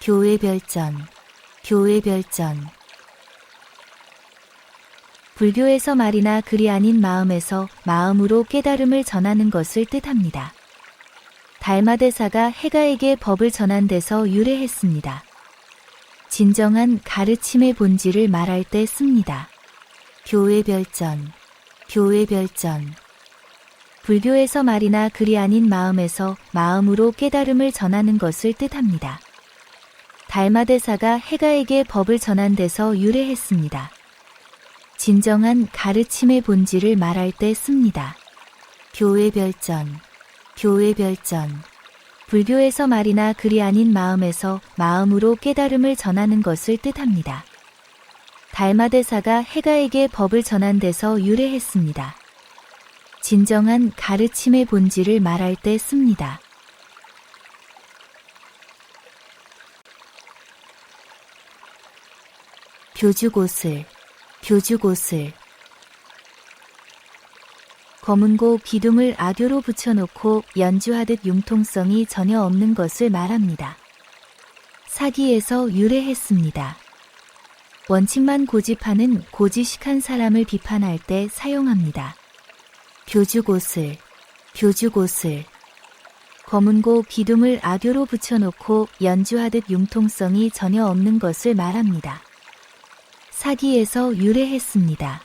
교회 별전, 교회 별전. 불교에서 말이나 글이 아닌 마음에서 마음으로 깨달음을 전하는 것을 뜻합니다. 달마대사가 해가에게 법을 전한 데서 유래했습니다. 진정한 가르침의 본질을 말할 때 씁니다. 교회 별전, 교회 별전. 불교에서 말이나 글이 아닌 마음에서 마음으로 깨달음을 전하는 것을 뜻합니다. 달마대사가 해가에게 법을 전한 데서 유래했습니다. 진정한 가르침의 본질을 말할 때 씁니다. 교회 별전, 교회 별전. 불교에서 말이나 글이 아닌 마음에서 마음으로 깨달음을 전하는 것을 뜻합니다. 달마대사가 해가에게 법을 전한 데서 유래했습니다. 진정한 가르침의 본질을 말할 때 씁니다. 교주고슬, 교주고슬. 검은고 기둥을 악교로 붙여놓고 연주하듯 융통성이 전혀 없는 것을 말합니다. 사기에서 유래했습니다. 원칙만 고집하는 고지식한 사람을 비판할 때 사용합니다. 교주고슬, 교주고슬. 검은고 기둥을 악교로 붙여놓고 연주하듯 융통성이 전혀 없는 것을 말합니다. 사기에서 유래했습니다.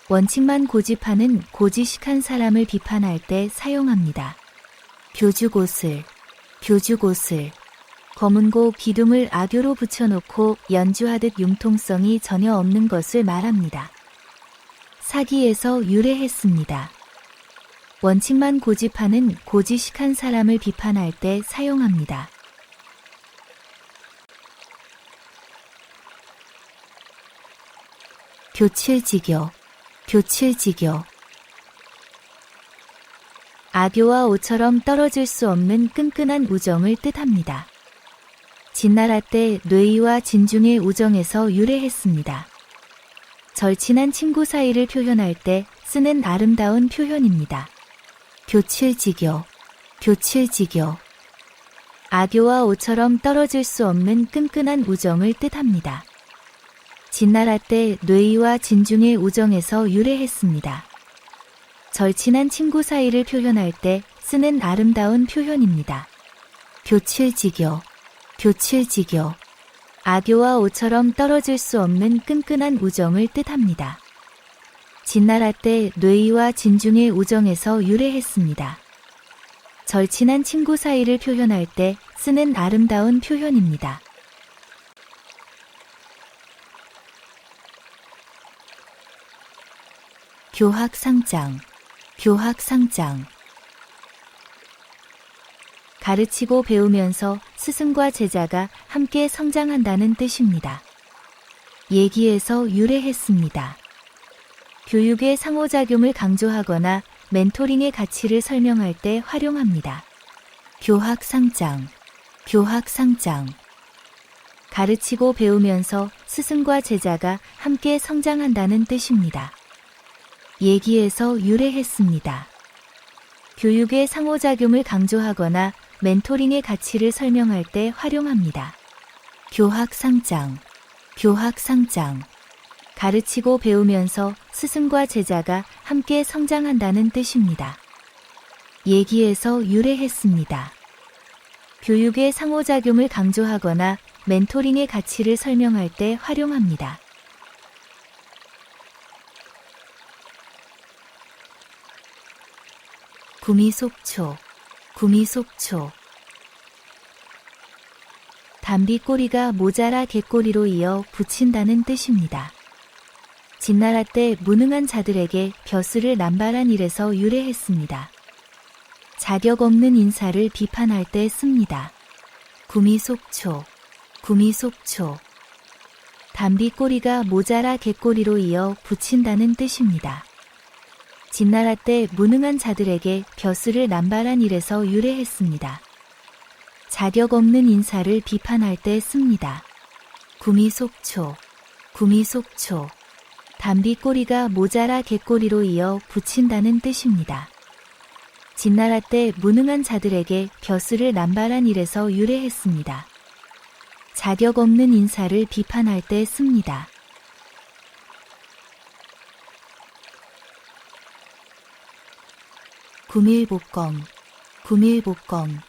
원칙만 고집하는 고지식한 사람을 비판할 때 사용합니다. 교주고슬, 교주고슬. 검은고 기둥을 악교로 붙여놓고 연주하듯 융통성이 전혀 없는 것을 말합니다. 사기에서 유래했습니다. 원칙만 고집하는 고지식한 사람을 비판할 때 사용합니다. 교칠지교, 교칠지교. 아교와 오처럼 떨어질 수 없는 끈끈한 우정을 뜻합니다. 진나라 때 뇌이와 진중의 우정에서 유래했습니다. 절친한 친구 사이를 표현할 때 쓰는 아름다운 표현입니다. 교칠지교, 교칠지교. 아교와 오처럼 떨어질 수 없는 끈끈한 우정을 뜻합니다. 진나라 때 뇌이와 진중의 우정에서 유래했습니다. 절친한 친구 사이를 표현할 때 쓰는 아름다운 표현입니다. 교칠지교, 교칠지교. 아교와 오처럼 떨어질 수 없는 끈끈한 우정을 뜻합니다. 진나라 때 뇌이와 진중의 우정에서 유래했습니다. 절친한 친구 사이를 표현할 때 쓰는 아름다운 표현입니다. 교학상장, 교학상장. 가르치고 배우면서 스승과 제자가 함께 성장한다는 뜻입니다. 얘기에서 유래했습니다. 교육의 상호작용을 강조하거나 멘토링의 가치를 설명할 때 활용합니다. 교학상장, 교학상장. 가르치고 배우면서 스승과 제자가 함께 성장한다는 뜻입니다. 얘기에서 유래했습니다. 교육의 상호작용을 강조하거나 멘토링의 가치를 설명할 때 활용합니다. 교학상장, 교학상장. 가르치고 배우면서 스승과 제자가 함께 성장한다는 뜻입니다. 얘기에서 유래했습니다. 교육의 상호작용을 강조하거나 멘토링의 가치를 설명할 때 활용합니다. 구미속초, 구미속초. 담비꼬리가 모자라 개꼬리로 이어 붙인다는 뜻입니다. 진나라 때 무능한 자들에게 벼슬을 남발한 일에서 유래했습니다. 자격 없는 인사를 비판할 때 씁니다. 구미속초, 구미속초. 담비꼬리가 모자라 개꼬리로 이어 붙인다는 뜻입니다. 진나라 때 무능한 자들에게 벼슬을 남발한 일에서 유래했습니다. 자격 없는 인사를 비판할 때 씁니다. 구미속초, 구미속초. 담비꼬리가 모자라 개꼬리로 이어 붙인다는 뜻입니다. 진나라 때 무능한 자들에게 벼슬을 남발한 일에서 유래했습니다. 자격 없는 인사를 비판할 때 씁니다. 구밀복검, 구밀복검.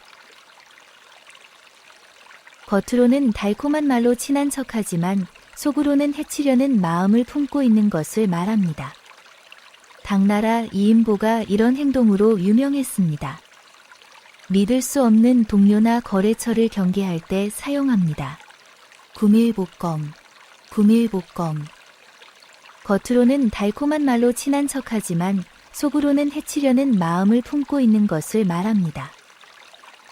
겉으로는 달콤한 말로 친한 척하지만 속으로는 해치려는 마음을 품고 있는 것을 말합니다. 당나라 이인보가 이런 행동으로 유명했습니다. 믿을 수 없는 동료나 거래처를 경계할 때 사용합니다. 구밀복검, 구밀복검. 겉으로는 달콤한 말로 친한 척하지만 속으로는 해치려는 마음을 품고 있는 것을 말합니다.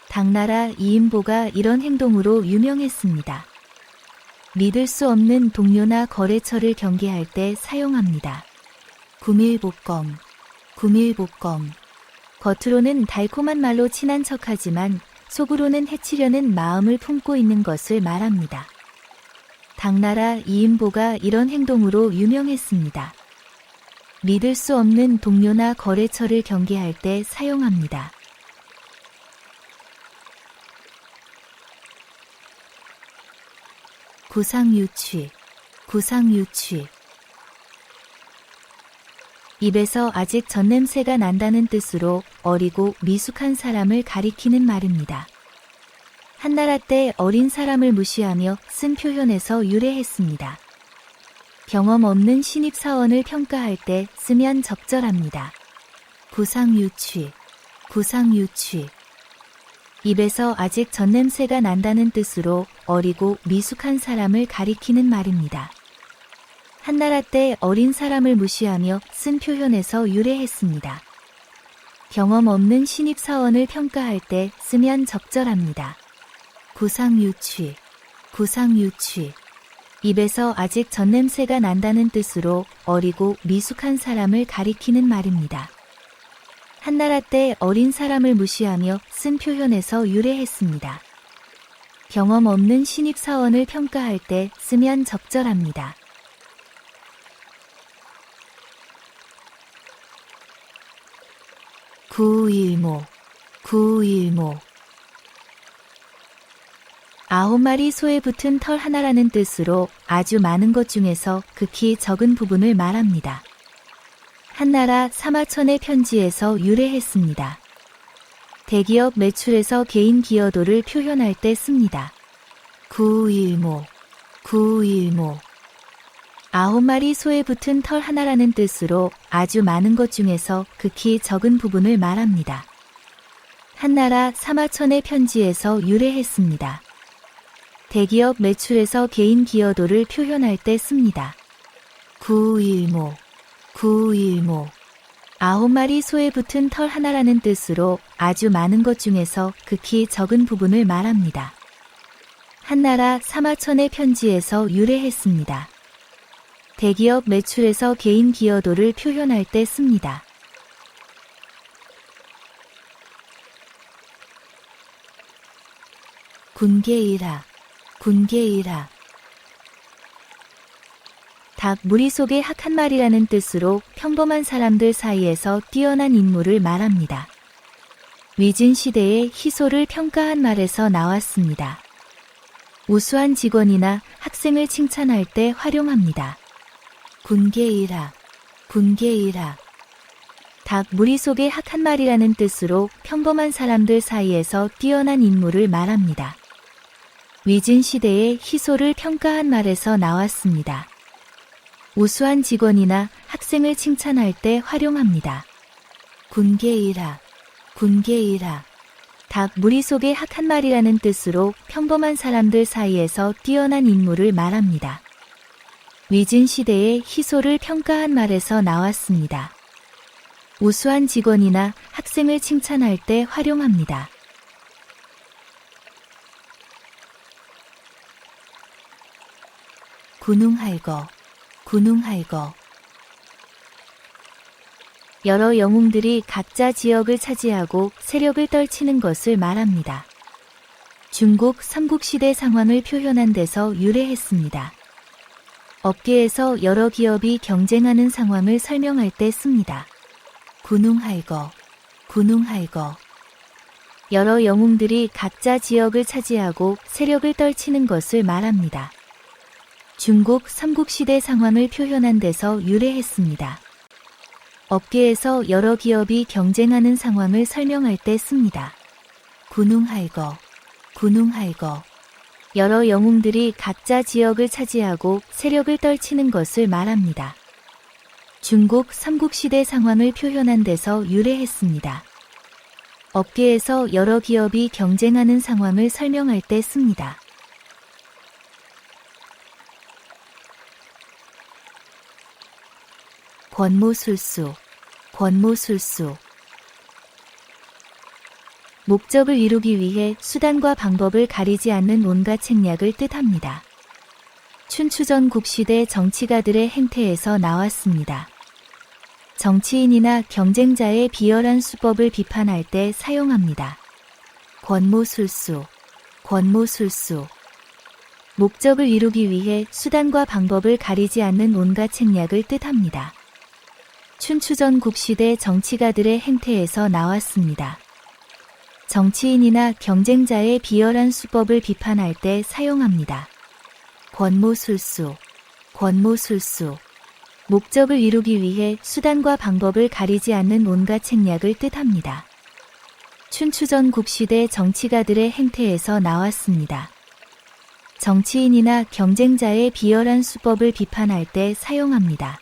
당나라 이인보가 이런 행동으로 유명했습니다. 믿을 수 없는 동료나 거래처를 경계할 때 사용합니다. 구밀복검, 구밀복검. 겉으로는 달콤한 말로 친한 척하지만 속으로는 해치려는 마음을 품고 있는 것을 말합니다. 당나라 이인보가 이런 행동으로 유명했습니다. 믿을 수 없는 동료나 거래처를 경계할 때 사용합니다. 구상유취, 구상유취. 입에서 아직 젖냄새가 난다는 뜻으로 어리고 미숙한 사람을 가리키는 말입니다. 한나라 때 어린 사람을 무시하며 쓴 표현에서 유래했습니다. 경험 없는 신입사원을 평가할 때 쓰면 적절합니다. 구상유취, 구상유취. 입에서 아직 젖냄새가 난다는 뜻으로 어리고 미숙한 사람을 가리키는 말입니다. 한나라 때 어린 사람을 무시하며 쓴 표현에서 유래했습니다. 경험 없는 신입사원을 평가할 때 쓰면 적절합니다. 구상유취, 구상유취. 입에서 아직 젖냄새가 난다는 뜻으로 어리고 미숙한 사람을 가리키는 말입니다. 한나라 때 어린 사람을 무시하며 쓴 표현에서 유래했습니다. 경험 없는 신입사원을 평가할 때 쓰면 적절합니다. 구일모, 구일모. 9마리 소에 붙은 털 하나라는 뜻으로 아주 많은 것 중에서 극히 적은 부분을 말합니다. 한나라 사마천의 편지에서 유래했습니다. 대기업 매출에서 개인 기여도를 표현할 때 씁니다. 구일모, 구일모. 9마리 소에 붙은 털 하나라는 뜻으로 아주 많은 것 중에서 극히 적은 부분을 말합니다. 한나라 사마천의 편지에서 유래했습니다. 대기업 매출에서 개인 기여도를 표현할 때 씁니다. 구일모, 구일모. 9마리 소에 붙은 털 하나라는 뜻으로 아주 많은 것 중에서 극히 적은 부분을 말합니다. 한나라 사마천의 편지에서 유래했습니다. 대기업 매출에서 개인 기여도를 표현할 때 씁니다. 군계일하, 군계일하. 닭 무리 속의 학 한 마리라는 뜻으로 평범한 사람들 사이에서 뛰어난 인물을 말합니다. 위진 시대의 희소를 평가한 말에서 나왔습니다. 우수한 직원이나 학생을 칭찬할 때 활용합니다. 군계일하, 군계일하. 닭 무리 속의 학 한 마리라는 뜻으로 평범한 사람들 사이에서 뛰어난 인물을 말합니다. 위진 시대의 희소를 평가한 말에서 나왔습니다. 우수한 직원이나 학생을 칭찬할 때 활용합니다. 군계일하, 군계일하. 닭 무리 속의 학 한 마리라는 뜻으로 평범한 사람들 사이에서 뛰어난 인물을 말합니다. 위진 시대의 희소를 평가한 말에서 나왔습니다. 우수한 직원이나 학생을 칭찬할 때 활용합니다. 군웅할거, 군웅할거. 여러 영웅들이 각자 지역을 차지하고 세력을 떨치는 것을 말합니다. 중국 삼국시대 상황을 표현한 데서 유래했습니다. 업계에서 여러 기업이 경쟁하는 상황을 설명할 때 씁니다. 군웅할거, 군웅할거. 여러 영웅들이 각자 지역을 차지하고 세력을 떨치는 것을 말합니다. 중국 삼국시대 상황을 표현한 데서 유래했습니다. 업계에서 여러 기업이 경쟁하는 상황을 설명할 때 씁니다. 군웅할거, 군웅할거. 여러 영웅들이 각자 지역을 차지하고 세력을 떨치는 것을 말합니다. 중국 삼국시대 상황을 표현한 데서 유래했습니다. 업계에서 여러 기업이 경쟁하는 상황을 설명할 때 씁니다. 권모술수, 권모술수. 목적을 이루기 위해 수단과 방법을 가리지 않는 온갖 책략을 뜻합니다. 춘추전 국시대 정치가들의 행태에서 나왔습니다. 정치인이나 경쟁자의 비열한 수법을 비판할 때 사용합니다. 권모술수, 권모술수. 목적을 이루기 위해 수단과 방법을 가리지 않는 온갖 책략을 뜻합니다. 춘추전 국시대 정치가들의 행태에서 나왔습니다. 정치인이나 경쟁자의 비열한 수법을 비판할 때 사용합니다. 권모술수, 권모술수. 목적을 이루기 위해 수단과 방법을 가리지 않는 온갖 책략을 뜻합니다. 춘추전 국시대 정치가들의 행태에서 나왔습니다. 정치인이나 경쟁자의 비열한 수법을 비판할 때 사용합니다.